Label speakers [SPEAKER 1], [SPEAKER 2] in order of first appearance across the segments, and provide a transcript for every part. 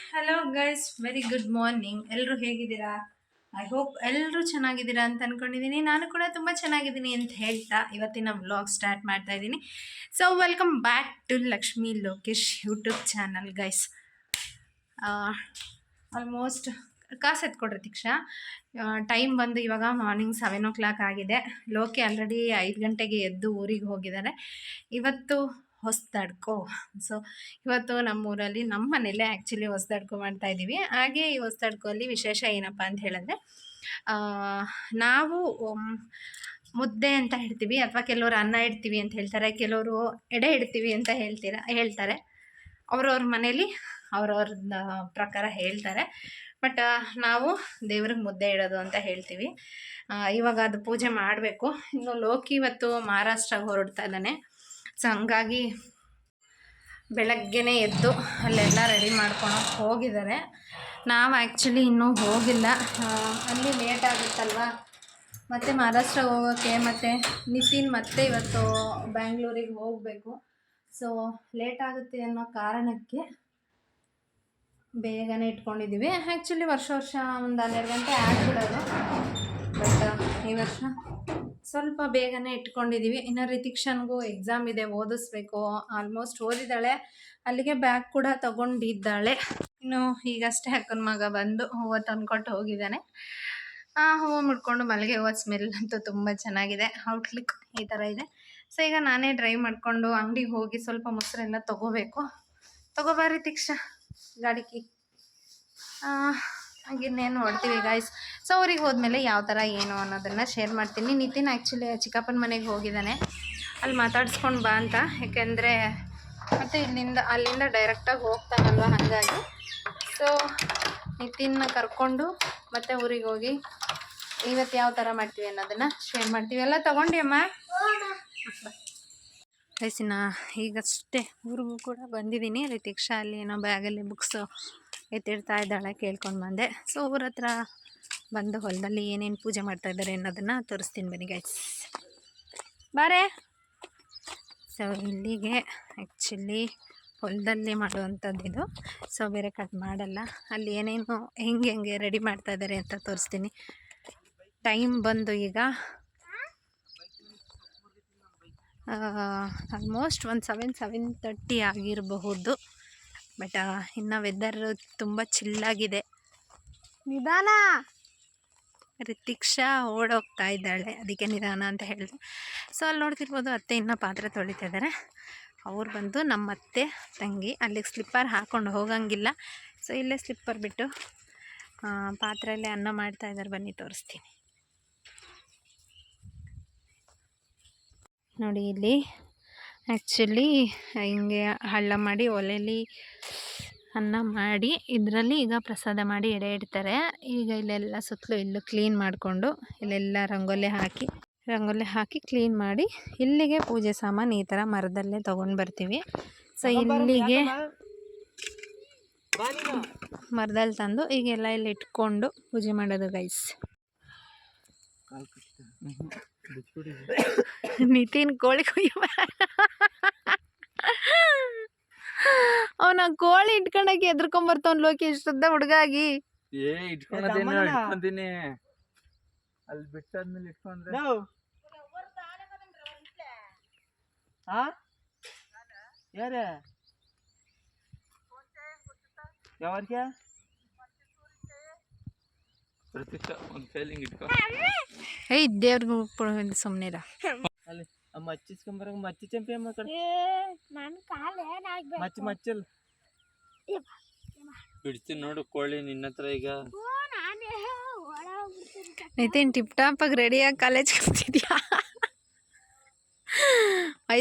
[SPEAKER 1] Hello guys, very good morning. ಎಲ್ಲರೂ ಹೇಗಿದ್ದೀರಾ? I hope ಎಲ್ಲರೂ ಚೆನ್ನಾಗಿದ್ದೀರಾ ಅಂತ ಅಂದ್ಕೊಂಡಿದ್ದೀನಿ. ನಾನು ಕೂಡ ತುಂಬ ಚೆನ್ನಾಗಿದ್ದೀನಿ ಅಂತ ಹೇಳ್ತಾ ಇವತ್ತಿನ ವ್ಲಾಗ್ ಸ್ಟಾರ್ಟ್ ಮಾಡ್ತಾ ಇದ್ದೀನಿ. So welcome back to Lakshmi Lokesh YouTube channel guys. Almost ಕಾಸು ಎತ್ಕೊಡ್ರಿ ದೀಕ್ಷಾ. ಟೈಮ್ ಬಂದು ಇವಾಗ ಮಾರ್ನಿಂಗ್ 7 o'clock ಆಗಿದೆ. ಲೋಕಿ ಆಲ್ರೆಡಿ 5 ಗಂಟೆಗೆ ಎದ್ದು ಊರಿಗೆ ಹೋಗಿದ್ದಾರೆ. ಇವತ್ತು ಹೊಸದಡ್ಕೋ. ಸೊ ಇವತ್ತು ನಮ್ಮೂರಲ್ಲಿ ನಮ್ಮ ಮನೇಲೆ ಆ್ಯಕ್ಚುಲಿ ಹೊಸದಡ್ಕೋ ಮಾಡ್ತಾಯಿದ್ದೀವಿ. ಹಾಗೆ ಈ ಹೊಸದಡ್ಕೋಲ್ಲಿ ವಿಶೇಷ ಏನಪ್ಪ ಅಂತ ಹೇಳಿದ್ರೆ, ನಾವು ಮುದ್ದೆ ಅಂತ ಹೇಳ್ತೀವಿ, ಅಥವಾ ಕೆಲವರು ಅನ್ನ ಇಡ್ತೀವಿ ಅಂತ ಹೇಳ್ತಾರೆ, ಕೆಲವರು ಎಡೆ ಇಡ್ತೀವಿ ಅಂತ ಹೇಳ್ತಾರೆ. ಅವ್ರವ್ರ ಮನೇಲಿ ಅವ್ರವ್ರ ಪ್ರಕಾರ ಹೇಳ್ತಾರೆ. ಬಟ್ ನಾವು ದೇವ್ರಿಗೆ ಮುದ್ದೆ ಇಡೋದು ಅಂತ ಹೇಳ್ತೀವಿ. ಇವಾಗ ಅದು ಪೂಜೆ ಮಾಡಬೇಕು. ಇನ್ನು ಲೋಕಿ ಇವತ್ತು ಮಹಾರಾಷ್ಟ್ರಗೆ ಹೊರಡ್ತಾ ಇದ್ದಾನೆ. ಸೊ ಹಂಗಾಗಿ ಬೆಳಗ್ಗೆನೇ ಎದ್ದು ಅಲ್ಲೆಲ್ಲ ರೆಡಿ ಮಾಡ್ಕೊಂಡು ಹೋಗಿದ್ದಾರೆ. ನಾವು ಆ್ಯಕ್ಚುಲಿ ಇನ್ನೂ ಹೋಗಿಲ್ಲ. ಅಲ್ಲಿ ಲೇಟ್ ಆಗುತ್ತಲ್ವ, ಮತ್ತು ಮಹಾರಾಷ್ಟ್ರಗೆ ಹೋಗೋಕ್ಕೆ, ಮತ್ತು ನಿತಿನ್ ಮತ್ತೆ ಇವತ್ತು ಬ್ಯಾಂಗ್ಳೂರಿಗೆ ಹೋಗಬೇಕು. ಸೊ ಲೇಟ್ ಆಗುತ್ತೆ ಅನ್ನೋ ಕಾರಣಕ್ಕೆ ಬೇಗನೆ ಇಟ್ಕೊಂಡಿದ್ದೀವಿ. ಆ್ಯಕ್ಚುಲಿ ವರ್ಷ ಒಂದು 12 ಗಂಟೆ ಆಗಿಬಿಡೋದು, ಬಟ್ ಈ ವರ್ಷ ಸ್ವಲ್ಪ ಬೇಗನೆ ಇಟ್ಕೊಂಡಿದ್ದೀವಿ. ಇನ್ನು ರಿತಿಕ್ಷನ್ಗೂ ಎಕ್ಸಾಮ್ ಇದೆ, ಓದಿಸ್ಬೇಕು. ಆಲ್ಮೋಸ್ಟ್ ಓದಿದ್ದಾಳೆ, ಅಲ್ಲಿಗೆ ಬ್ಯಾಗ್ ಕೂಡ ತಗೊಂಡಿದ್ದಾಳೆ. ಇನ್ನು ಈಗಷ್ಟೇ ಅಕ್ಕನ ಮಗ ಬಂದು ಹೂವು ತಂದ್ಕೊಟ್ಟು ಹೋಗಿದ್ದಾನೆ. ಹೂವು ಮುಡ್ಕೊಂಡು ಮಲ್ಲಿಗೆ ಹೂವು ಸ್ಮೆಲ್ ಅಂತೂ ತುಂಬ ಚೆನ್ನಾಗಿದೆ. ಔಟ್ಲುಕ್ ಈ ಥರ ಇದೆ. ಸೊ ಈಗ ನಾನೇ ಡ್ರೈವ್ ಮಾಡಿಕೊಂಡು ಅಂಗಡಿಗೆ ಹೋಗಿ ಸ್ವಲ್ಪ ಮೊಸರೆಲ್ಲ ತಗೋಬಾ ರಿತಿಕ್ಷಾ, ಗಾಡಿಗೆ ಹಾಗಿನ್ನೇನು ಹೊಡ್ತೀವಿ ಗಾಯ್ಸ್. ಸೊ ಅವ್ರಿಗೆ ಹೋದ್ಮೇಲೆ ಯಾವ ಥರ ಏನು ಅನ್ನೋದನ್ನು ಶೇರ್ ಮಾಡ್ತೀನಿ. ನಿತಿನ್ ಆ್ಯಕ್ಚುಲಿ ಚಿಕ್ಕಪ್ಪನ ಮನೆಗೆ ಹೋಗಿದ್ದಾನೆ, ಅಲ್ಲಿ ಮಾತಾಡ್ಸ್ಕೊಂಡು ಬಾ ಅಂತ. ಯಾಕೆಂದರೆ ಮತ್ತು ಅಲ್ಲಿಂದ ಡೈರೆಕ್ಟಾಗಿ ಹೋಗ್ತಾನಲ್ವ, ಹಾಗಾಗಿ ಸೊ ನಿತಿನ್ನ ಕರ್ಕೊಂಡು ಮತ್ತೆ ಊರಿಗೆ ಹೋಗಿ ಇವತ್ತು ಯಾವ ಥರ ಮಾಡ್ತೀವಿ ಅನ್ನೋದನ್ನು ಶೇರ್ ಮಾಡ್ತೀವಿ. ಎಲ್ಲ ತೊಗೊಂಡಿ ಅಮ್ಮ ವಯಸ್ಸಿನ ಈಗಷ್ಟೇ ಊರಿಗೂ ಕೂಡ ಬಂದಿದ್ದೀನಿ. ರಿತಿಕ್ಷಾ ಅಲ್ಲಿ ಏನೋ ಬ್ಯಾಗಲ್ಲಿ ಬುಕ್ಸು ಎತ್ತಿಡ್ತಾ ಇದ್ದಾಳೆ, ಕೇಳ್ಕೊಂಡು ಬಂದೆ. ಸೊ ಊರ ಹತ್ರ ಬಂದು ಹೊಲದಲ್ಲಿ ಏನೇನು ಪೂಜೆ ಮಾಡ್ತಾಯಿದ್ದಾರೆ ಅನ್ನೋದನ್ನು ತೋರಿಸ್ತೀನಿ ಬನ್ನಿ ಗೈಸ್, ಬಾರೆ. ಸೊ ಇಲ್ಲಿಗೆ ಆ್ಯಕ್ಚುಲಿ ಹೊಲದಲ್ಲಿ ಮಾಡುವಂಥದ್ದು ಇದು. ಸೊ ಬೇರೆ ಕಟ್ ಮಾಡಲ್ಲ. ಅಲ್ಲಿ ಏನೇನು ಹೆಂಗೆ ರೆಡಿ ಮಾಡ್ತಾಯಿದ್ದಾರೆ ಅಂತ ತೋರಿಸ್ತೀನಿ. ಟೈಮ್ ಬಂದು ಈಗ ಆಲ್ಮೋಸ್ಟ್ ಒಂದು 7:30 ಆಗಿರಬಹುದು. ಬಟ್ ಇನ್ನು ವೆದರ್ ತುಂಬ ಚಿಲ್ಲಾಗಿದೆ. ನಿಧಾನ, ರಿತಿಕ್ಷಾ ಓಡೋಗ್ತಾ ಇದ್ದಾಳೆ, ಅದಕ್ಕೆ ನಿಧಾನ ಅಂತ ಹೇಳಿದೆ. ಸೊ ಅಲ್ಲಿ ನೋಡ್ತಿರ್ಬೋದು, ಅತ್ತೆ ಇನ್ನೂ ಪಾತ್ರೆ ತೊಳಿತಾ ಇದ್ದಾರೆ. ಅವ್ರು ಬಂದು ನಮ್ಮ ಅತ್ತೆ ತಂಗಿ, ಅಲ್ಲಿಗೆ ಸ್ಲಿಪ್ಪರ್ ಹಾಕ್ಕೊಂಡು ಹೋಗಂಗಿಲ್ಲ. ಸೊ ಇಲ್ಲೇ ಸ್ಲಿಪ್ಪರ್ ಬಿಟ್ಟು ಪಾತ್ರೆಯಲ್ಲೇ ಅನ್ನ ಮಾಡ್ತಾಯಿದ್ದಾರೆ. ಬನ್ನಿ ತೋರಿಸ್ತೀನಿ ನೋಡಿ. ಇಲ್ಲಿ ಆ್ಯಕ್ಚುಲಿ ಹಿಂಗೆ ಹಳ್ಳ ಮಾಡಿ ಒಲೆಯಲ್ಲಿ ಅನ್ನ ಮಾಡಿ ಇದರಲ್ಲಿ ಈಗ ಪ್ರಸಾದ ಮಾಡಿ ಎಡೆ ಇಡ್ತಾರೆ. ಈಗ ಇಲ್ಲೆಲ್ಲ ಸುತ್ತಲೂ ಇಲ್ಲು ಕ್ಲೀನ್ ಮಾಡಿಕೊಂಡು ಇಲ್ಲೆಲ್ಲ ರಂಗೋಲಿ ಹಾಕಿ ಕ್ಲೀನ್ ಮಾಡಿ ಇಲ್ಲಿಗೆ ಪೂಜೆ ಸಾಮಾನು ಈ ಥರ ಮರದಲ್ಲೇ ತೊಗೊಂಡು ಬರ್ತೀವಿ. ಸೊ ಇಲ್ಲಿಗೆ ಮರದಲ್ಲಿ ತಂದು ಈಗೆಲ್ಲ ಇಲ್ಲಿ ಇಟ್ಕೊಂಡು ಪೂಜೆ ಮಾಡೋದು ಗೈಸ್. ನಿತಿನ್ ಕೋಳಿ ಅವನ ಕೋಳಿ ಇಟ್ಕೊಂಡಾಗಿ ಎದ್ರಕೊಂಬರ್ತಾವ್ ಲೋಕಿ ಇಷ್ಟದ ಹುಡುಗಾಗಿ.
[SPEAKER 2] ಅಲ್ಲಿ ಬಿಟ್ಟಾದ್ಮೇಲೆ ಇಟ್ಕೊಂಡ್ರೆ ಯಾರೇ ಯಾವಾರ್ಗೆ ಪ್ರತಿಷ್ಠಾ ಒಂದು ಫೇಲಿಂಗ್ ಇಟ್ಕೊ.
[SPEAKER 1] ಏಯ್ ದೇವ್ರಿಗೆ ಸುಮ್ಮನಿರ.
[SPEAKER 2] ಅಲ್ಲಿ ಮಚ್ಚಿಸ್ಕೊಂಬರಂಗ ಮಚ್ಚಿ ಚಂಪಿ ಮಚ್ಚಲ್ ಬಿಡ್ತೀನಿ ನೋಡು ಕೋಳಿ ನಿನ್ನ ಹತ್ರ. ಈಗ
[SPEAKER 1] ನಿತಿನ್ ಟಿಪ್ ಟಾಪಾಗಿ ರೆಡಿಯಾಗಿ ಕಾಲೇಜ್ಗೆ ಹೋಗ್ತಿದ್ಯಾ?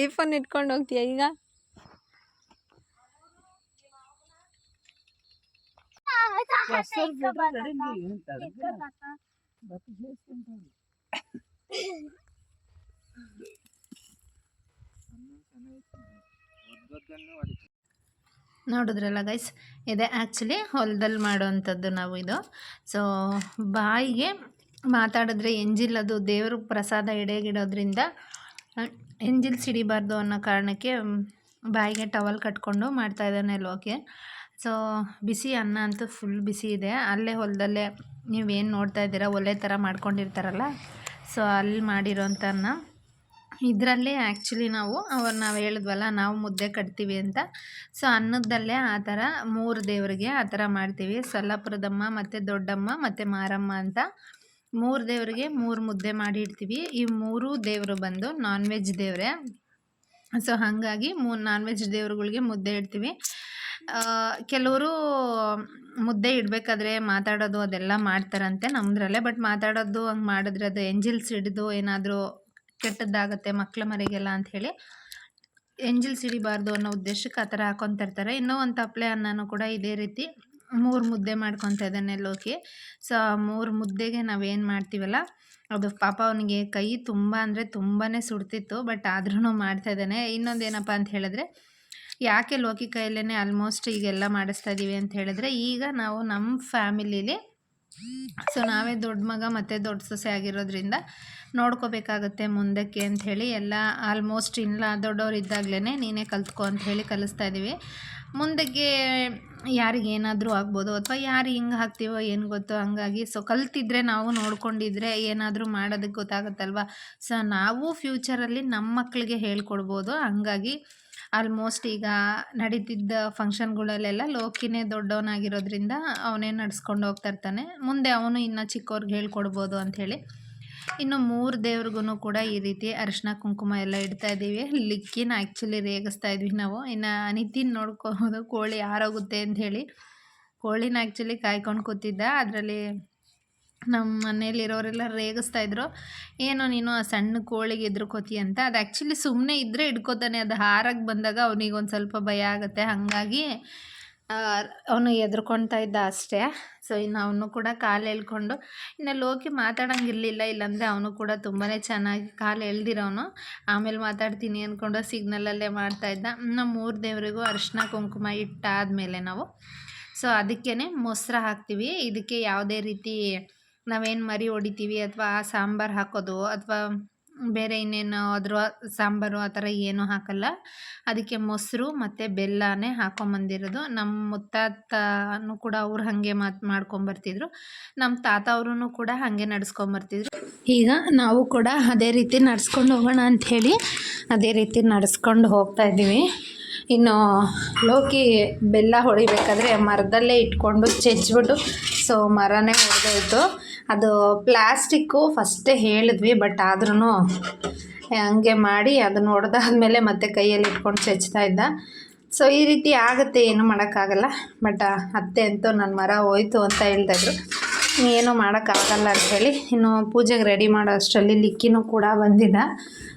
[SPEAKER 1] ಐಫೋನ್ ಇಟ್ಕೊಂಡು ಹೋಗ್ತೀಯ ಈಗ? ನೋಡಿದ್ರಲ್ಲ ಗೈಸ್, ಇದೆ ಆ್ಯಕ್ಚುಲಿ ಹೊಲದಲ್ಲಿ ಮಾಡೋವಂಥದ್ದು ನಾವು ಇದು. ಸೊ ಬಾಯಿಗೆ ಮಾತಾಡಿದ್ರೆ ಎಂಜಿಲ್, ಅದು ದೇವ್ರ ಪ್ರಸಾದ ಎಡೆಗಿಡೋದ್ರಿಂದ ಎಂಜಿಲ್ ಸಿಡಿಬಾರ್ದು ಅನ್ನೋ ಕಾರಣಕ್ಕೆ ಬಾಯಿಗೆ ಟವಲ್ ಕಟ್ಕೊಂಡು ಮಾಡ್ತಾಯಿದ್ದಾನೆ ಲೋಕೆ. ಸೊ ಬಿಸಿ ಅನ್ನ ಅಂತೂ ಫುಲ್ ಬಿಸಿ ಇದೆ. ಅಲ್ಲೇ ಹೊಲದಲ್ಲೇ ನೀವೇನು ನೋಡ್ತಾ ಇದ್ದೀರಾ ಒಲೆ ಥರ ಮಾಡ್ಕೊಂಡಿರ್ತಾರಲ್ಲ, ಸೊ ಅಲ್ಲಿ ಮಾಡಿರೋಂಥ ಅನ್ನ. ಇದರಲ್ಲೇ ಆ್ಯಕ್ಚುಲಿ ನಾವು ಹೇಳಿದ್ವಲ್ಲ ನಾವು ಮುದ್ದೆ ಕಟ್ತೀವಿ ಅಂತ. ಸೊ ಅನ್ನದಲ್ಲೇ ಆ ಥರ 3 ದೇವರಿಗೆ ಆ ಥರ ಮಾಡ್ತೀವಿ. ಸೊಲ್ಲಾಪುರದಮ್ಮ ಮತ್ತು ದೊಡ್ಡಮ್ಮ ಮತ್ತು ಮಾರಮ್ಮ ಅಂತ 3 ದೇವರಿಗೆ 3 ಮುದ್ದೆ ಮಾಡಿ ಇಡ್ತೀವಿ. ಈ 3 ದೇವರು ಬಂದು ನಾನ್ ವೆಜ್ ದೇವರೇ. ಸೊ ಹಾಗಾಗಿ ನಾನ್ ವೆಜ್ ದೇವ್ರುಗಳಿಗೆ ಮುದ್ದೆ ಇಡ್ತೀವಿ. ಕೆಲವರು ಮುದ್ದೆ ಇಡಬೇಕಾದ್ರೆ ಮಾತಾಡೋದು ಅದೆಲ್ಲ ಮಾಡ್ತಾರಂತೆ ನಮ್ಮದ್ರಲ್ಲೇ. ಬಟ್ ಮಾತಾಡೋದು ಹಂಗೆ ಮಾಡಿದ್ರೆ ಅದು ಎಂಜಿಲ್ಸ್ ಹಿಡಿದು ಏನಾದರೂ ಕೆಟ್ಟದ್ದಾಗುತ್ತೆ ಮಕ್ಳ ಮರಿಗೆಲ್ಲ ಅಂಥೇಳಿ ಎಂಜಿಲ್ಸ್ ಹಿಡಿಬಾರ್ದು ಅನ್ನೋ ಉದ್ದೇಶಕ್ಕೆ ಆ ಥರ ಹಾಕ್ಕೊತಿರ್ತಾರೆ. ಇನ್ನೂ ಒಂದು ತಪ್ಪಲೆ ಅನ್ನನೂ ಕೂಡ ಇದೇ ರೀತಿ 3 ಮುದ್ದೆ ಮಾಡ್ಕೊತಾ ಇದ್ದಾನೆ ಲೋಕಿ. ಸೊ 3 ಮುದ್ದೆಗೆ ನಾವೇನು ಮಾಡ್ತೀವಲ್ಲ ಅದು ಪಾಪ ಅವನಿಗೆ ಕೈ ತುಂಬ ಅಂದರೆ ತುಂಬಾ ಸುಡ್ತಿತ್ತು. ಬಟ್ ಆದ್ರೂ ಮಾಡ್ತಾಯಿದ್ದಾನೆ. ಇನ್ನೊಂದೇನಪ್ಪ ಅಂತ ಹೇಳಿದ್ರೆ, ಯಾಕೆ ಲೋಕಿ ಕೈಯಲ್ಲೇ ಆಲ್ಮೋಸ್ಟ್ ಈಗೆಲ್ಲ ಮಾಡಿಸ್ತಾ ಇದ್ದೀವಿ ಅಂತ ಹೇಳಿದ್ರೆ, ಈಗ ನಾವು ನಮ್ಮ ಫ್ಯಾಮಿಲೀಲಿ ಸೊ ನಾವೇ ದೊಡ್ಡ ಮಗ ಮತ್ತು ದೊಡ್ಡ ಸೊಸೆ ಆಗಿರೋದ್ರಿಂದ ನೋಡ್ಕೋಬೇಕಾಗತ್ತೆ ಮುಂದಕ್ಕೆ ಅಂಥೇಳಿ ಎಲ್ಲ ಆಲ್ಮೋಸ್ಟ್ ಇಲ್ಲ ದೊಡ್ಡವ್ರು ಇದ್ದಾಗಲೇ ನೀನೇ ಕಲ್ತ್ಕೊ ಅಂಥೇಳಿ ಕಲಿಸ್ತಾ ಇದ್ದೀವಿ. ಮುಂದಕ್ಕೆ ಯಾರಿಗೇನಾದರೂ ಆಗ್ಬೋದು ಅಥವಾ ಯಾರು ಹಿಂಗೆ ಹಾಕ್ತೀವೋ ಏನು ಗೊತ್ತೋ. ಹಂಗಾಗಿ ಸೊ ಕಲ್ತಿದ್ರೆ ನಾವು ನೋಡ್ಕೊಂಡಿದ್ರೆ ಏನಾದರೂ ಮಾಡೋದಕ್ಕೆ ಗೊತ್ತಾಗುತ್ತಲ್ವ. ಸೊ ನಾವು ಫ್ಯೂಚರಲ್ಲಿ ನಮ್ಮ ಮಕ್ಕಳಿಗೆ ಹೇಳ್ಕೊಡ್ಬೋದು. ಹಂಗಾಗಿ ಆಲ್ಮೋಸ್ಟ್ ಈಗ ನಡೀತಿದ್ದ ಫಂಕ್ಷನ್ಗಳಲ್ಲೆಲ್ಲ ಲೋಕಿನೇ ದೊಡ್ಡವನಾಗಿರೋದ್ರಿಂದ ಅವನೇ ನಡೆಸ್ಕೊಂಡು ಹೋಗ್ತಾಯಿರ್ತಾನೆ. ಮುಂದೆ ಅವನು ಇನ್ನು ಚಿಕ್ಕವ್ರಿಗೆ ಹೇಳ್ಕೊಡ್ಬೋದು ಅಂಥೇಳಿ ಇನ್ನು 3 ದೇವ್ರಿಗೂ ಕೂಡ ಈ ರೀತಿ ಅರಿಶಿನ ಕುಂಕುಮ ಎಲ್ಲ ಇಡ್ತಾಯಿದ್ದೀವಿ. ಲಿಕ್ಕಿನ ಆ್ಯಕ್ಚುಲಿ ರೇಗಿಸ್ತಾ ಇದ್ವಿ ನಾವು. ಇನ್ನು ನಿತಿನ್ ನೋಡ್ಕೋಬೋದು ಕೋಳಿ ಆರೋಗುತ್ತೆ ಅಂಥೇಳಿ ಕೋಳಿನ ಆ್ಯಕ್ಚುಲಿ ಕಾಯ್ಕೊಂಡು ಕೂತಿದ್ದ. ಅದರಲ್ಲಿ ನಮ್ಮ ಮನೇಲಿರೋರೆಲ್ಲ ರೇಗಿಸ್ತಾಯಿದ್ರು, ಏನೋ ನೀನು ಆ ಸಣ್ಣ ಕೋಳಿಗೆ ಎದ್ರುಕೋತಿ ಅಂತ. ಅದು ಆ್ಯಕ್ಚುಲಿ ಸುಮ್ಮನೆ ಇದ್ದರೆ ಹಿಡ್ಕೋತಾನೆ, ಅದು ಹಾರಕ್ಕೆ ಬಂದಾಗ ಅವನಿಗೆ ಒಂದು ಸ್ವಲ್ಪ ಭಯ ಆಗುತ್ತೆ. ಹಾಗಾಗಿ ಅವನು ಎದ್ರುಕೊಳ್ತಾ ಇದ್ದ ಅಷ್ಟೇ. ಸೊ ಇನ್ನು ಅವನು ಕೂಡ ಕಾಲು ಎಳ್ಕೊಂಡು ಇನ್ನು ಲೋಕಿ ಮಾತಾಡೋಂಗಿರಲಿಲ್ಲ, ಇಲ್ಲಾಂದರೆ ಅವನು ಕೂಡ ತುಂಬಾ ಚೆನ್ನಾಗಿ ಕಾಲು ಎಳ್ದಿರೋನು. ಆಮೇಲೆ ಮಾತಾಡ್ತೀನಿ ಅಂದ್ಕೊಂಡು ಸಿಗ್ನಲಲ್ಲೇ ಮಾಡ್ತಾಯಿದ್ದ. ಇನ್ನು 3 ದೇವರಿಗೂ ಅರಿಶಿನ ಕುಂಕುಮ ಇಟ್ಟಾದಮೇಲೆ ನಾವು ಸೊ ಅದಕ್ಕೇ ಮೊಸರು ಹಾಕ್ತೀವಿ. ಇದಕ್ಕೆ ಯಾವುದೇ ರೀತಿ ನಾವೇನು ಮರಿ ಹೊಡಿತೀವಿ ಅಥವಾ ಸಾಂಬಾರು ಹಾಕೋದು ಅಥವಾ ಬೇರೆ ಇನ್ನೇನು ಅದ್ರ ಸಾಂಬಾರು ಆ ಥರ ಏನೂ ಹಾಕಲ್ಲ. ಅದಕ್ಕೆ ಮೊಸರು ಮತ್ತು ಬೆಲ್ಲನೇ ಹಾಕ್ಕೊಂಬಂದಿರೋದು. ನಮ್ಮ ಮುತ್ತಾತನೂ ಕೂಡ ಅವ್ರು ಹಾಗೆ ಮಾಡ್ಕೊಂಬರ್ತಿದ್ರು. ನಮ್ಮ ತಾತ ಅವರೂ ಕೂಡ ಹಾಗೆ ನಡೆಸ್ಕೊಂಬರ್ತಿದ್ರು. ಈಗ ನಾವು ಕೂಡ ಅದೇ ರೀತಿ ನಡ್ಸ್ಕೊಂಡು ಹೋಗೋಣ ಅಂಥೇಳಿ ಅದೇ ರೀತಿ ನಡೆಸ್ಕೊಂಡು ಹೋಗ್ತಾಯಿದ್ದೀವಿ. ಇನ್ನು ಲೋಕಿ ಬೆಲ್ಲ ಹೊಡಿಬೇಕಾದ್ರೆ ಮರದಲ್ಲೇ ಇಟ್ಕೊಂಡು ಚೆಚ್ಬಿಟ್ಟು ಸೊ ಮರನೇ ಹೊಡೆದೋಯ್ತು. ಅದು ಪ್ಲಾಸ್ಟಿಕ್ಕು ಫಸ್ಟೇ ಹೇಳಿದ್ವಿ, ಬಟ್ ಆದ್ರೂ ಹಂಗೆ ಮಾಡಿ ಅದನ್ನು ಹೊಡೆದಾದ್ಮೇಲೆ ಮತ್ತೆ ಕೈಯಲ್ಲಿ ಇಟ್ಕೊಂಡು ಚೆಚ್ತಾ ಇದ್ದ. ಸೊ ಈ ರೀತಿ ಆಗುತ್ತೆ, ಏನೂ ಮಾಡೋಕ್ಕಾಗಲ್ಲ. ಬಟ್ ಅತ್ತೆ ಅಂತೂ ನನ್ನ ಮರ ಹೋಯ್ತು ಅಂತ ಹೇಳ್ತಾಯಿದ್ರು. ಏನೂ ಮಾಡೋಕ್ಕಾಗಲ್ಲ ಅಂಥೇಳಿ ಇನ್ನು ಪೂಜೆಗೆ ರೆಡಿ ಮಾಡೋ ಅಷ್ಟರಲ್ಲಿ ಲಿಕ್ಕಿನೂ ಕೂಡ ಬಂದಿದ್ದ.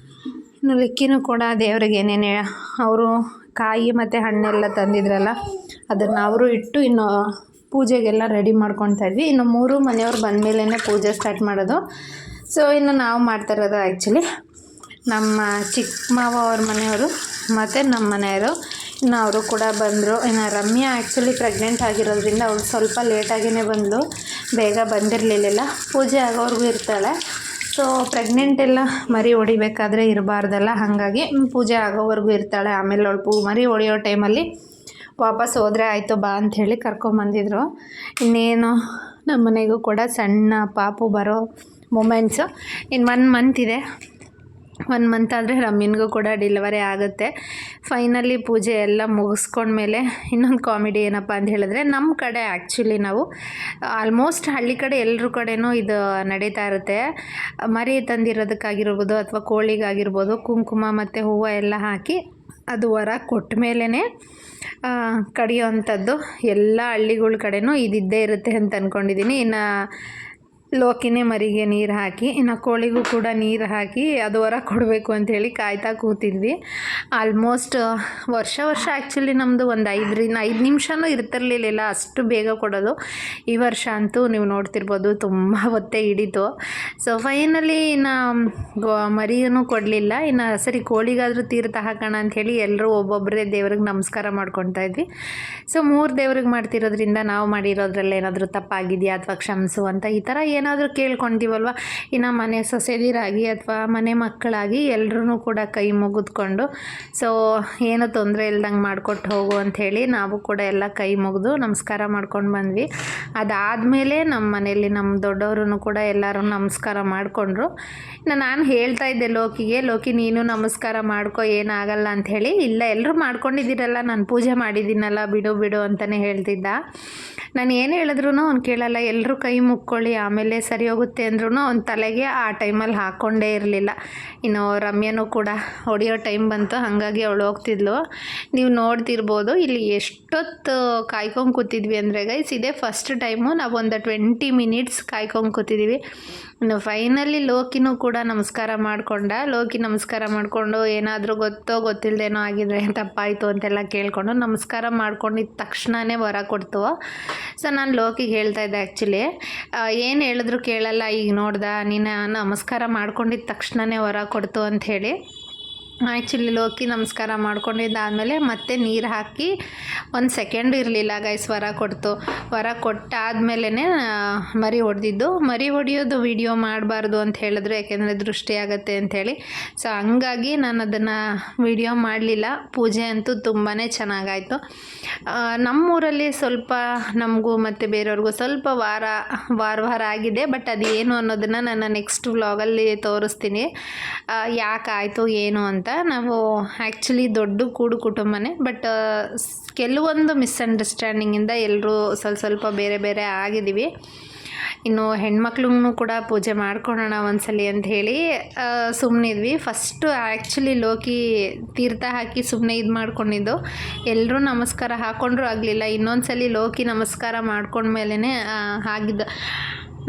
[SPEAKER 1] ಇನ್ನು ಲಿಕ್ಕಿನೂ ಕೂಡ ದೇವ್ರಿಗೆ ಏನೇನು ಅವರು ಕಾಯಿ ಮತ್ತು ಹಣ್ಣೆಲ್ಲ ತಂದಿದ್ರಲ್ಲ ಅದನ್ನು ಅವರು ಇಟ್ಟು ಇನ್ನು ಪೂಜೆಗೆಲ್ಲ ರೆಡಿ ಮಾಡ್ಕೊತಾ ಇದ್ವಿ. ಇನ್ನು 3 ಮನೆಯವ್ರು ಬಂದಮೇಲೆ ಪೂಜೆ ಸ್ಟಾರ್ಟ್ ಮಾಡೋದು. ಸೊ ಇನ್ನು ನಾವು ಮಾಡ್ತಾಯಿರೋದು ಆ್ಯಕ್ಚುಲಿ ನಮ್ಮ ಚಿಕ್ಕ ಮಾವ ಅವ್ರ ಮನೆಯವರು ಮತ್ತು ನಮ್ಮ ಮನೆಯವರು. ಇನ್ನು ಅವರು ಕೂಡ ಬಂದರು. ಇನ್ನು ರಮ್ಯಾ ಆ್ಯಕ್ಚುಲಿ ಪ್ರೆಗ್ನೆಂಟ್ ಆಗಿರೋದ್ರಿಂದ ಅವಳು ಸ್ವಲ್ಪ ಲೇಟಾಗಿಯೇ ಬಂದಳು, ಬೇಗ ಬಂದಿರಲಿಲ್ಲ. ಪೂಜೆ ಆಗೋವರೆಗೂ ಇರ್ತಾಳೆ. ಸೊ ಪ್ರೆಗ್ನೆಂಟ್ ಎಲ್ಲ ಮರಿ ಹೊಡಿಬೇಕಾದ್ರೆ ಇರಬಾರ್ದಲ್ಲ, ಹಾಗಾಗಿ ಪೂಜೆ ಆಗೋವರೆಗೂ ಇರ್ತಾಳೆ. ಆಮೇಲೆ ಅವಳು ಮರಿ ಹೊಡೆಯೋ ಟೈಮಲ್ಲಿ ವಾಪಸ್ ಹೋದರೆ ಆಯಿತು ಬಾ ಅಂಥೇಳಿ ಕರ್ಕೊಂಬಂದಿದ್ರು. ಇನ್ನೇನು ನಮ್ಮ ಮನೆಗೂ ಕೂಡ ಸಣ್ಣ ಪಾಪು ಬರೋ ಮೂಮೆಂಟ್ಸು. ಇನ್ನು 1 ಮಂತ್ ಇದೆ. 1 ಮಂತ್ ಆದರೆ ರಮ್ಯನಿಗೂ ಕೂಡ ಡೆಲಿವರಿ ಆಗುತ್ತೆ. ಫೈನಲಿ ಪೂಜೆ ಎಲ್ಲ ಮುಗಿಸ್ಕೊಂಡ್ಮೇಲೆ ಇನ್ನೊಂದು ಕಾಮಿಡಿ ಏನಪ್ಪ ಅಂತ ಹೇಳಿದ್ರೆ, ನಮ್ಮ ಕಡೆ ಆ್ಯಕ್ಚುಲಿ ನಾವು ಆಲ್ಮೋಸ್ಟ್ ಹಳ್ಳಿ ಕಡೆ ಎಲ್ಲರ ಕಡೆನೂ ಇದು ನಡೀತಾ ಇರುತ್ತೆ. ಮರಿ ತಂದಿರೋದಕ್ಕಾಗಿರ್ಬೋದು ಅಥವಾ ಕೋಳಿಗಾಗಿರ್ಬೋದು ಕುಂಕುಮ ಮತ್ತು ಹೂವು ಎಲ್ಲ ಹಾಕಿ ಅದು ವರ ಕೊಟ್ಟ ಮೇಲೇ ಕಡಿಯೋ ಅಂಥದ್ದು ಎಲ್ಲ ಹಳ್ಳಿಗಳ ಕಡೆನೂ ಇದಿದ್ದೇ ಇರುತ್ತೆ ಅಂತ ಅಂದ್ಕೊಂಡಿದ್ದೀನಿ. ಇನ್ನು ಲೋಕಿನೇ ಮರಿಗೆ ನೀರು ಹಾಕಿ ಇನ್ನು ಕೋಳಿಗೂ ಕೂಡ ನೀರು ಹಾಕಿ ಅದು ವರ ಕೊಡಬೇಕು ಅಂಥೇಳಿ ಕಾಯ್ತಾ ಕೂತಿದ್ವಿ. ಆಲ್ಮೋಸ್ಟ್ ವರ್ಷ ಆ್ಯಕ್ಚುಲಿ ನಮ್ಮದು ಒಂದು 5 ನಿಮಿಷನೂ ಇರ್ತಿರ್ಲಿಲ್ಲ, ಅಷ್ಟು ಬೇಗ ಕೊಡೋದು. ಈ ವರ್ಷ ಅಂತೂ ನೀವು ನೋಡ್ತಿರ್ಬೋದು ತುಂಬ ಹೊತ್ತೇ ಹಿಡಿತು. ಸೊ ಫೈನಲಿ ಇನ್ನು ಮರಿಯೂ ಕೊಡಲಿಲ್ಲ. ಇನ್ನು ಸರಿ ಕೋಳಿಗಾದರೂ ತೀರ್ಥ ಹಾಕೋಣ ಅಂಥೇಳಿ ಎಲ್ಲರೂ ಒಬ್ಬೊಬ್ಬರೇ ದೇವ್ರಿಗೆ ನಮಸ್ಕಾರ ಮಾಡ್ಕೊತಾ ಇದ್ವಿ. ಸೊ 3 ದೇವ್ರಿಗೆ ಮಾಡ್ತಿರೋದ್ರಿಂದ ನಾವು ಮಾಡಿರೋದ್ರಲ್ಲಿ ಏನಾದರೂ ತಪ್ಪಾಗಿದೆಯಾ ಅಥವಾ ಕ್ಷಮಿಸು ಅಂತ ಈ ಥರ ಏನಾದರೂ ಕೇಳ್ಕೊತೀವಲ್ವ, ಇನ್ನು ಮನೆ ಸೊಸೆದಿರಾಗಿ ಅಥವಾ ಮನೆ ಮಕ್ಕಳಾಗಿ ಎಲ್ಲರೂ ಕೂಡ ಕೈ ಮುಗಿದ್ಕೊಂಡು ಸೊ ಏನು ತೊಂದರೆ ಇಲ್ದಂಗೆ ಮಾಡಿಕೊಟ್ಟು ಹೋಗು ಅಂಥೇಳಿ ನಾವು ಕೂಡ ಎಲ್ಲ ಕೈ ಮುಗಿದು ನಮಸ್ಕಾರ ಮಾಡ್ಕೊಂಡು ಬಂದ್ವಿ. ಅದಾದಮೇಲೆ ನಮ್ಮ ಮನೆಯಲ್ಲಿ ನಮ್ಮ ದೊಡ್ಡವರು ಕೂಡ ಎಲ್ಲರೂ ನಮಸ್ಕಾರ ಮಾಡಿಕೊಂಡ್ರು. ನಾನು ಹೇಳ್ತಾ ಇದ್ದೆ ಲೋಕಿ ನೀನು ನಮಸ್ಕಾರ ಮಾಡ್ಕೊ, ಏನಾಗಲ್ಲ ಅಂಥೇಳಿ. ಇಲ್ಲ ಎಲ್ಲರೂ ಮಾಡ್ಕೊಂಡಿದ್ದೀರಲ್ಲ, ನಾನು ಪೂಜೆ ಮಾಡಿದ್ದೀನಲ್ಲ, ಬಿಡು ಅಂತಲೇ ಹೇಳ್ತಿದ್ದ. ನಾನು ಏನು ಹೇಳಿದ್ರು ಅವ್ನು ಕೇಳಲ್ಲ. ಎಲ್ಲರೂ ಕೈ ಮುಕ್ಕೊಳ್ಳಿ ಆಮೇಲೆ ಸರಿ ಹೋಗುತ್ತೆ ಅಂದ್ರೂ ಅವ್ನ ತಲೆಗೆ ಆ ಟೈಮಲ್ಲಿ ಹಾಕ್ಕೊಂಡೇ ಇರಲಿಲ್ಲ. ಇನ್ನು ರಮ್ಯನೂ ಕೂಡ ಹೊಡೆಯೋ ಟೈಮ್ ಬಂತು, ಹಾಗಾಗಿ ಅವಳು ಹೋಗ್ತಿದ್ಲು. ನೀವು ನೋಡ್ತಿರ್ಬೋದು ಇಲ್ಲಿ ಎಷ್ಟೊತ್ತು ಕಾಯ್ಕೊಂಡು ಕೂತಿದ್ವಿ ಅಂದರೆ ಗೈಸ್, ಇದೇ ಫಸ್ಟ್ ಟೈಮು ನಾವು ಒಂದು 20 ಮಿನಿಟ್ಸ್ ಕಾಯ್ಕೊಂಡು ಕೂತಿದ್ದೀವಿ. ಇನ್ನು ಫೈನಲಿ ಲೋಕಿನೂ ಕೂಡ ನಮಸ್ಕಾರ ಮಾಡಿಕೊಂಡ. ಲೋಕಿ ನಮಸ್ಕಾರ ಮಾಡಿಕೊಂಡು ಏನಾದರೂ ಗೊತ್ತಿಲ್ಲದೇನೋ ಆಗಿದ್ರೆ ತಪ್ಪಾಯಿತು ಅಂತೆಲ್ಲ ಕೇಳಿಕೊಂಡು ನಮಸ್ಕಾರ ಮಾಡ್ಕೊಂಡಿದ್ದ ತಕ್ಷಣವೇ ವರ ಕೊಡ್ತು. ಸೊ ನಾನು ಲೋಕಿಗೆ ಹೇಳ್ತಾ ಇದ್ದೆ ಆ್ಯಕ್ಚುಲಿ, ಏನು ಹೇಳಿದ್ರು ಕೇಳಲ್ಲ, ಈಗ ನೋಡ್ದ ನೀನು ನಮಸ್ಕಾರ ಮಾಡ್ಕೊಂಡಿದ್ದ ತಕ್ಷಣವೇ ವರ ಕೊಡ್ತು ಅಂಥೇಳಿ. ಆ್ಯಕ್ಚುಲಿ ಲೋಕಿ ನಮಸ್ಕಾರ ಮಾಡ್ಕೊಂಡಿದ್ದಾದಮೇಲೆ ಮತ್ತೆ ನೀರು ಹಾಕಿ 1 ಸೆಕೆಂಡ್ ಇರಲಿಲ್ಲ ಗೈಸ್, ವರ ಕೊಟ್ಟಾದಮೇಲೆ ಮರಿ ಹೊಡೆದಿದ್ದು. ಮರಿ ಹೊಡೆಯೋದು ವಿಡಿಯೋ ಮಾಡಬಾರ್ದು ಅಂತ ಹೇಳಿದ್ರು, ಯಾಕೆಂದರೆ ದೃಷ್ಟಿ ಆಗುತ್ತೆ ಅಂಥೇಳಿ. ಸೊ ಹಂಗಾಗಿ ನಾನು ಅದನ್ನು ವಿಡಿಯೋ ಮಾಡಲಿಲ್ಲ. ಪೂಜೆ ಅಂತೂ ತುಂಬಾ ಚೆನ್ನಾಗಾಯಿತು. ನಮ್ಮೂರಲ್ಲಿ ಸ್ವಲ್ಪ ನಮಗೂ ಮತ್ತು ಬೇರೆಯವ್ರಿಗೂ ಸ್ವಲ್ಪ ವಾರ ಆಗಿದೆ. ಬಟ್ ಅದು ಏನು ಅನ್ನೋದನ್ನು ನಾನು ನೆಕ್ಸ್ಟ್ ವ್ಲಾಗಲ್ಲಿ ತೋರಿಸ್ತೀನಿ, ಯಾಕಾಯಿತು ಏನು ಅಂತ. ನಾವು ಆ್ಯಕ್ಚುಲಿ ದೊಡ್ಡ ಕೂಡು ಕುಟುಂಬನೇ, ಬಟ್ ಕೆಲವೊಂದು ಮಿಸ್ಅಂಡರ್ಸ್ಟ್ಯಾಂಡಿಂಗಿಂದ ಎಲ್ಲರೂ ಸ್ವಲ್ಪ ಬೇರೆ ಆಗಿದ್ದೀವಿ. ಇನ್ನು ಹೆಣ್ಮಕ್ಳಿಗೂ ಕೂಡ ಪೂಜೆ ಮಾಡ್ಕೊಳ್ಳೋಣ ಒಂದ್ಸಲಿ ಅಂತ ಹೇಳಿ ಸುಮ್ಮನಿದ್ವಿ. ಫಸ್ಟು ಆ್ಯಕ್ಚುಲಿ ಲೋಕಿ ತೀರ್ಥ ಹಾಕಿ ಸುಮ್ಮನೆ ಇದು ಮಾಡ್ಕೊಂಡಿದ್ದು, ಎಲ್ಲರೂ ನಮಸ್ಕಾರ ಹಾಕ್ಕೊಂಡ್ರೂ ಆಗಲಿಲ್ಲ. ಇನ್ನೊಂದ್ಸಲಿ ಲೋಕಿ ನಮಸ್ಕಾರ ಮಾಡ್ಕೊಂಡ್ಮೇಲೆ ಆಗಿದ್ದು.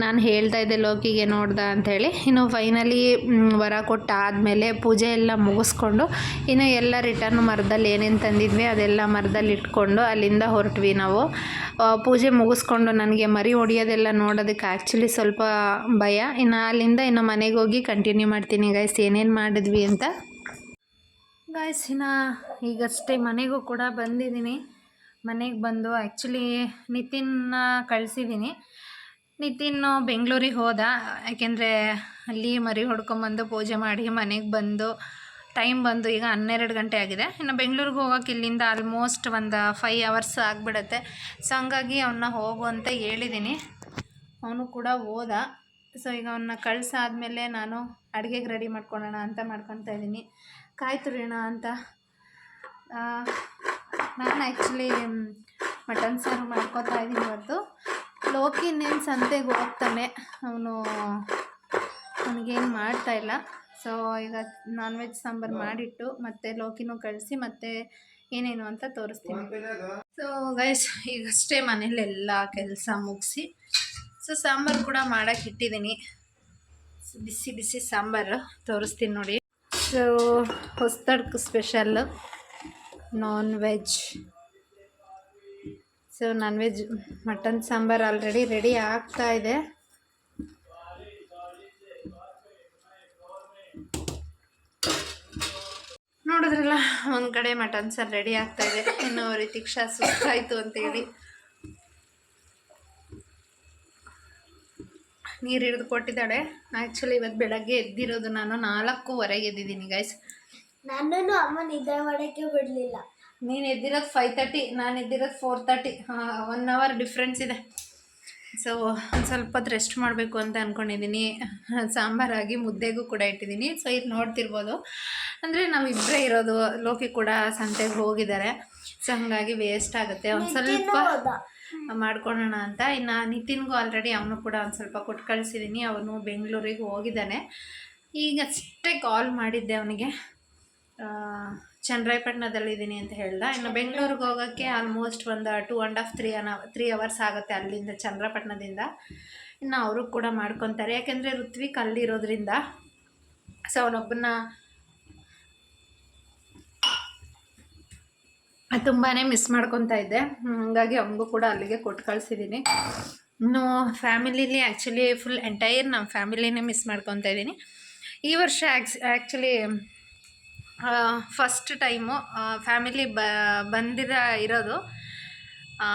[SPEAKER 1] ನಾನು ಹೇಳ್ತಾ ಇದ್ದೆ ಲೋಕಿಗೆ ನೋಡ್ದ ಅಂಥೇಳಿ. ಇನ್ನು ಫೈನಲಿ ವರ ಕೊಟ್ಟಾದಮೇಲೆ ಪೂಜೆ ಎಲ್ಲ ಮುಗಿಸ್ಕೊಂಡು ಇನ್ನು ಎಲ್ಲ ರಿಟರ್ನ್ ಮರದಲ್ಲಿ ಏನೇನು ತಂದಿದ್ವಿ ಅದೆಲ್ಲ ಮರದಲ್ಲಿ ಇಟ್ಕೊಂಡು ಅಲ್ಲಿಂದ ಹೊರಟ್ವಿ ನಾವು. ಪೂಜೆ ಮುಗಿಸ್ಕೊಂಡು ನನಗೆ ಮರಿ ಹೊಡಿಯೋದೆಲ್ಲ ನೋಡೋದಕ್ಕೆ ಆ್ಯಕ್ಚುಲಿ ಸ್ವಲ್ಪ ಭಯ. ಅಲ್ಲಿಂದ ಮನೆಗೆ ಹೋಗಿ ಕಂಟಿನ್ಯೂ ಮಾಡ್ತೀನಿ ಗೈಸ್ ಏನೇನು ಮಾಡಿದ್ವಿ ಅಂತ. ಗೈಸ್ ಈಗಷ್ಟೇ ಮನೆಗೂ ಕೂಡ ಬಂದಿದ್ದೀನಿ. ಮನೆಗೆ ಬಂದು ಆ್ಯಕ್ಚುಲಿ ನಿತಿನ್ನ ಕಳಿಸಿದ್ದೀನಿ. ನಿತಿನ್ ಬೆಂಗಳೂರಿಗೆ ಹೋದ, ಯಾಕೆಂದರೆ ಅಲ್ಲಿ ಮರಿ ಹೊಡ್ಕೊಂಬಂದು ಪೂಜೆ ಮಾಡಿ ಮನೆಗೆ ಬಂದು ಟೈಮ್ ಬಂದು ಈಗ 12 ಗಂಟೆ ಆಗಿದೆ. ಇನ್ನು ಬೆಂಗಳೂರಿಗೆ ಹೋಗೋಕೆ ಇಲ್ಲಿಂದ ಆಲ್ಮೋಸ್ಟ್ ಒಂದು 5 ಅವರ್ಸ್ ಆಗಿಬಿಡುತ್ತೆ. ಸೊ ಹಂಗಾಗಿ ಅವನ್ನ ಹೋಗು ಅಂತ ಹೇಳಿದ್ದೀನಿ. ಅವನು ಕೂಡ ಹೋದ. ಸೊ ಈಗ ಅವನ್ನ ಕಳಿಸಾದ್ಮೇಲೆ ನಾನು ಅಡುಗೆಗೆ ರೆಡಿ ಮಾಡ್ಕೊಳ್ಳೋಣ ಅಂತ ಮಾಡ್ಕೊತಾ ಇದ್ದೀನಿ. ಕಾಯಿ ತುರಿಯೋಣ ಅಂತ. ನಾನು ಆ್ಯಕ್ಚುಲಿ ಮಟನ್ ಸಾರು ಮಾಡ್ಕೊತಾ ಇದ್ದೀನಿ ಇವತ್ತು. ಲೋಕಿ ಇನ್ನೇನು ಸಂತೆಗೆ ಹೋಗ್ತಾನೆ, ಅವನಿಗೇನು ಮಾಡ್ತಾಯಿಲ್ಲ. ಸೊ ಈಗ ನಾನ್ ವೆಜ್ ಸಾಂಬಾರು ಮಾಡಿಟ್ಟು ಮತ್ತೆ ಲೋಕಿನೂ ಕಳಿಸಿ ಮತ್ತೆ ಏನೇನು ಅಂತ ತೋರಿಸ್ತೀನಿ. ಸೊ ಗೈಸ್ ಈಗಷ್ಟೇ ಮನೇಲೆಲ್ಲ ಕೆಲಸ ಮುಗಿಸಿ ಸೊ ಸಾಂಬಾರು ಕೂಡ ಮಾಡೋಕ್ಕೆ ಇಟ್ಟಿದ್ದೀನಿ. ಬಿಸಿ ಸಾಂಬಾರು ತೋರಿಸ್ತೀನಿ ನೋಡಿ. ಸೊ ಹೊಸದಡ್ಕು special non veg. So non veg mutton sambar already ready ಆಗ್ತಾ ಇದೆ. ನೋಡಿದ್ರಲ್ಲ, ಒಂದು ಕಡೆ ಮಟನ್ ಸಾರು ರೆಡಿ ಆಗ್ತಾ ಇದೆ. ಇನ್ನು ರಿತಿಕ್ಷಾ ಸುಸ್ತಾಯಿತು ಅಂತೇಳಿ ನೀರು ಹಿಡಿದು ಕೊಟ್ಟಿದ್ದಾಳೆ. ಆ್ಯಕ್ಚುಲಿ ಇವತ್ತು ಬೆಳಗ್ಗೆ ಎದ್ದಿರೋದು ನಾನು 4:15 ಎದ್ದಿದ್ದೀನಿ ಗೈಸ್.
[SPEAKER 3] ನನ್ನನ್ನು ಅಮ್ಮ ನಿದ್ದೆ ಮಾಡೋಕ್ಕೆ ಬಿಡಲಿಲ್ಲ.
[SPEAKER 1] ನೀನು ಎದ್ದಿರೋದು 5:30, ನಾನು ಎದ್ದಿರೋದು 4:30. 1 ಅವರ್ ಡಿಫ್ರೆನ್ಸ್ ಇದೆ. ಸೊ ಒಂದು ಸ್ವಲ್ಪ ಹೊತ್ತು ರೆಸ್ಟ್ ಮಾಡಬೇಕು ಅಂತ ಅಂದ್ಕೊಂಡಿದ್ದೀನಿ. ಸಾಂಬಾರಾಗಿ ಮುದ್ದೆಗೂ ಕೂಡ ಇಟ್ಟಿದ್ದೀನಿ. ಸೊ ಇದು ನೋಡ್ತಿರ್ಬೋದು, ಅಂದರೆ ನಾವಿಬ್ಬರೇ ಇರೋದು. ಲೋಕಿ ಕೂಡ ಸಂತೆಗೆ ಹೋಗಿದ್ದಾರೆ. ಸೊ ಹಾಗಾಗಿ ವೇಸ್ಟ್ ಆಗುತ್ತೆ. ಒಂದು ಸ್ವಲ್ಪ ಮಾಡ್ಕೊಳ್ಳೋಣ ಅಂತ. ಇನ್ನು ನಿತಿನ್ಗೂ ಆಲ್ರೆಡಿ ಅವನು ಕೂಡ ಒಂದು ಸ್ವಲ್ಪ ಕೊಟ್ಟು ಕಳಿಸಿದ್ದೀನಿ. ಅವನು ಬೆಂಗಳೂರಿಗೆ ಹೋಗಿದ್ದಾನೆ. ಈಗಷ್ಟೇ ಕಾಲ್ ಮಾಡಿದ್ದೆ ಅವನಿಗೆ, ಚನ್ನರಾಯಪಟ್ಟಣದಲ್ಲಿದ್ದೀನಿ ಅಂತ ಹೇಳ್ದ. ಇನ್ನು ಬೆಂಗಳೂರಿಗೆ ಹೋಗೋಕ್ಕೆ ಆಲ್ಮೋಸ್ಟ್ ಒಂದು 2.5 3 ಅವರ್ಸ್ ಆಗುತ್ತೆ ಅಲ್ಲಿಂದ, ಚನ್ನರಾಯಪಟ್ಟಣದಿಂದ. ಇನ್ನು ಅವರು ಕೂಡ ಮಾಡ್ಕೊತಾರೆ, ಯಾಕೆಂದರೆ ಋತ್ವಿಕ್ ಅಲ್ಲಿರೋದ್ರಿಂದ. ಸೊ ಅವನೊಬ್ಬನ ತುಂಬಾ ಮಿಸ್ ಮಾಡ್ಕೊತಾ ಇದ್ದೆ. ಹಾಗಾಗಿ ಅವನಿಗೂ ಕೂಡ ಅಲ್ಲಿಗೆ ಕೊಟ್ಟು ಕಳಿಸಿದ್ದೀನಿ. ಇನ್ನು ಫ್ಯಾಮಿಲಿಲಿ ಆ್ಯಕ್ಚುಲಿ ಫುಲ್ ಎಂಟೈರ್ ನಮ್ಮ ಫ್ಯಾಮಿಲಿನೇ ಮಿಸ್ ಮಾಡ್ಕೊತಾ ಇದ್ದೀನಿ. ಈ ವರ್ಷ ಆ್ಯಕ್ಚುಲಿ ಫಸ್ಟ್ ಟೈಮು ಫ್ಯಾಮಿಲಿ ಇರೋದು.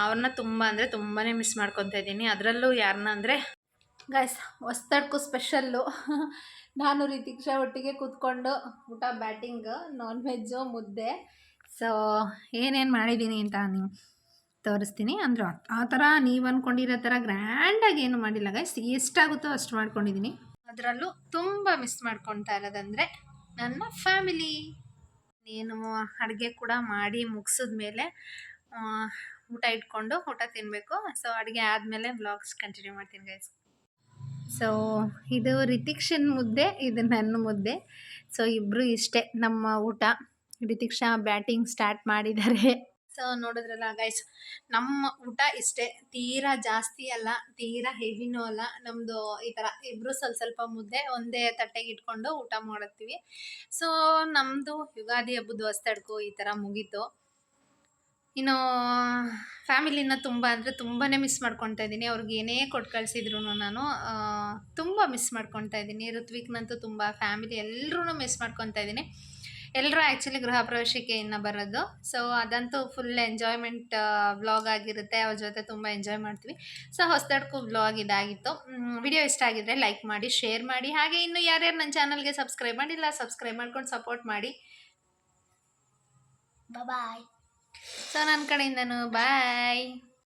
[SPEAKER 1] ಅವ್ರನ್ನ ತುಂಬ ಅಂದರೆ ತುಂಬಾ ಮಿಸ್ ಮಾಡ್ಕೊತಾ ಇದ್ದೀನಿ. ಅದರಲ್ಲೂ ಯಾರನ್ನ ಅಂದರೆ ಗಾಯ್ಸ್ ಹೊಸ್ತಡ್ಕು ಸ್ಪೆಷಲ್ಲು ನಾನು ರಿತಿಕ್ಷಾ ಒಟ್ಟಿಗೆ ಕೂತ್ಕೊಂಡು ಊಟ ಬ್ಯಾಟಿಂಗ್ ನಾನ್ ವೆಜ್ಜು ಮುದ್ದೆ. ಸೊ ಏನೇನು ಮಾಡಿದ್ದೀನಿ ಅಂತ ನೀವು ತೋರಿಸ್ತೀನಿ. ಅಂದ್ರೆ ಆ ಥರ ನೀವು ಅಂದ್ಕೊಂಡಿರೋ ಥರ ಗ್ರ್ಯಾಂಡಾಗಿ ಏನು ಮಾಡಿಲ್ಲ ಗೈಸ್, ಎಷ್ಟಾಗುತ್ತೋ ಅಷ್ಟು ಮಾಡ್ಕೊಂಡಿದ್ದೀನಿ. ಅದರಲ್ಲೂ ತುಂಬ ಮಿಸ್ ಮಾಡ್ಕೊತಾ ಇರೋದಂದರೆ ನನ್ನ ಫ್ಯಾಮಿಲಿ. నేను ಅಡುಗೆ ಕೂಡ ಮಾಡಿ ಮುಗಿಸಿದ್ಮೇಲೆ ಊಟ ಇಟ್ಕೊಂಡು ಊಟ ತಿನ್ನಬೇಕು. ಸೊ ಅಡುಗೆ ಆದಮೇಲೆ ವ್ಲಾಗ್ಸ್ ಕಂಟಿನ್ಯೂ ಮಾಡ್ತೀನಿ ಗೈಸ್. ಸೊ ಇದು ರಿತಿಕ್ಷನ್ ಮುದ್ದೆ, ಇದು ನನ್ನ ಮುದ್ದೆ. ಸೊ ಇಬ್ಬರು ಇಷ್ಟೇ ನಮ್ಮ ಊಟ. ರಿತಿಕ್ಷಾ ಬ್ಯಾಟಿಂಗ್ ಸ್ಟಾರ್ಟ್ ಮಾಡಿದ್ದಾರೆ. ಸೊ ನೋಡಿದ್ರಲ್ಲ ಗೈಸ್, ನಮ್ಮ ಊಟ ಇಷ್ಟೇ, ತೀರಾ ಜಾಸ್ತಿ ಅಲ್ಲ, ತೀರಾ ಹೆವಿನೂ ಅಲ್ಲ. ನಮ್ಮದು ಈ ಥರ ಇಬ್ಬರು ಸ್ವಲ್ಪ ಸ್ವಲ್ಪ ಮುದ್ದೆ ಒಂದೇ ತಟ್ಟೆಗೆ ಇಟ್ಕೊಂಡು ಊಟ ಮಾಡುತ್ತೀವಿ. ಸೊ ನಮ್ಮದು ಯುಗಾದಿ ಹಬ್ಬದ ಹೊಸ್ತಡ್ಕು ಈ ಥರ ಮುಗೀತು. ಇನ್ನು ಫ್ಯಾಮಿಲಿನ ತುಂಬ ಅಂದರೆ ತುಂಬಾ ಮಿಸ್ ಮಾಡ್ಕೊತಾ ಇದ್ದೀನಿ. ಅವ್ರಿಗೆ ಏನೇ ಕೊಟ್ಟು ಕಳಿಸಿದ್ರು ನಾನು ತುಂಬ ಮಿಸ್ ಮಾಡ್ಕೊತಾ ಇದ್ದೀನಿ. ಋತ್ವಿಕ್ನಂತೂ ತುಂಬ, ಫ್ಯಾಮಿಲಿ ಎಲ್ಲರೂ ಮಿಸ್ ಮಾಡ್ಕೊತಾ ಇದ್ದೀನಿ. ಎಲ್ಲರೂ ಆ್ಯಕ್ಚುಲಿ ಗೃಹ ಪ್ರವೇಶಕ್ಕೆ ಇನ್ನು ಬರೋದು. ಸೊ ಅದಂತೂ ಫುಲ್ ಎಂಜಾಯ್ಮೆಂಟ್ ವ್ಲಾಗ್ ಆಗಿರುತ್ತೆ. ಅವ್ರ ಜೊತೆ ತುಂಬ ಎಂಜಾಯ್ ಮಾಡ್ತೀವಿ. ಸೊ ಹೊಸದಡ್ಕು ವ್ಲಾಗ್ ಇದಾಗಿತ್ತು. ವಿಡಿಯೋ ಇಷ್ಟ ಆಗಿದ್ರೆ ಲೈಕ್ ಮಾಡಿ, ಶೇರ್ ಮಾಡಿ. ಹಾಗೆ ಇನ್ನು ಯಾರ್ಯಾರು ನನ್ನ ಚಾನಲ್ಗೆ ಸಬ್ಸ್ಕ್ರೈಬ್ ಮಾಡಿಲ್ಲ, ಸಬ್ಸ್ಕ್ರೈಬ್ ಮಾಡ್ಕೊಂಡು ಸಪೋರ್ಟ್ ಮಾಡಿ.
[SPEAKER 3] ಬಾಯ್.
[SPEAKER 1] ಸೊ ನನ್ನ ಕಡೆಯಿಂದನೂ ಬಾಯ್.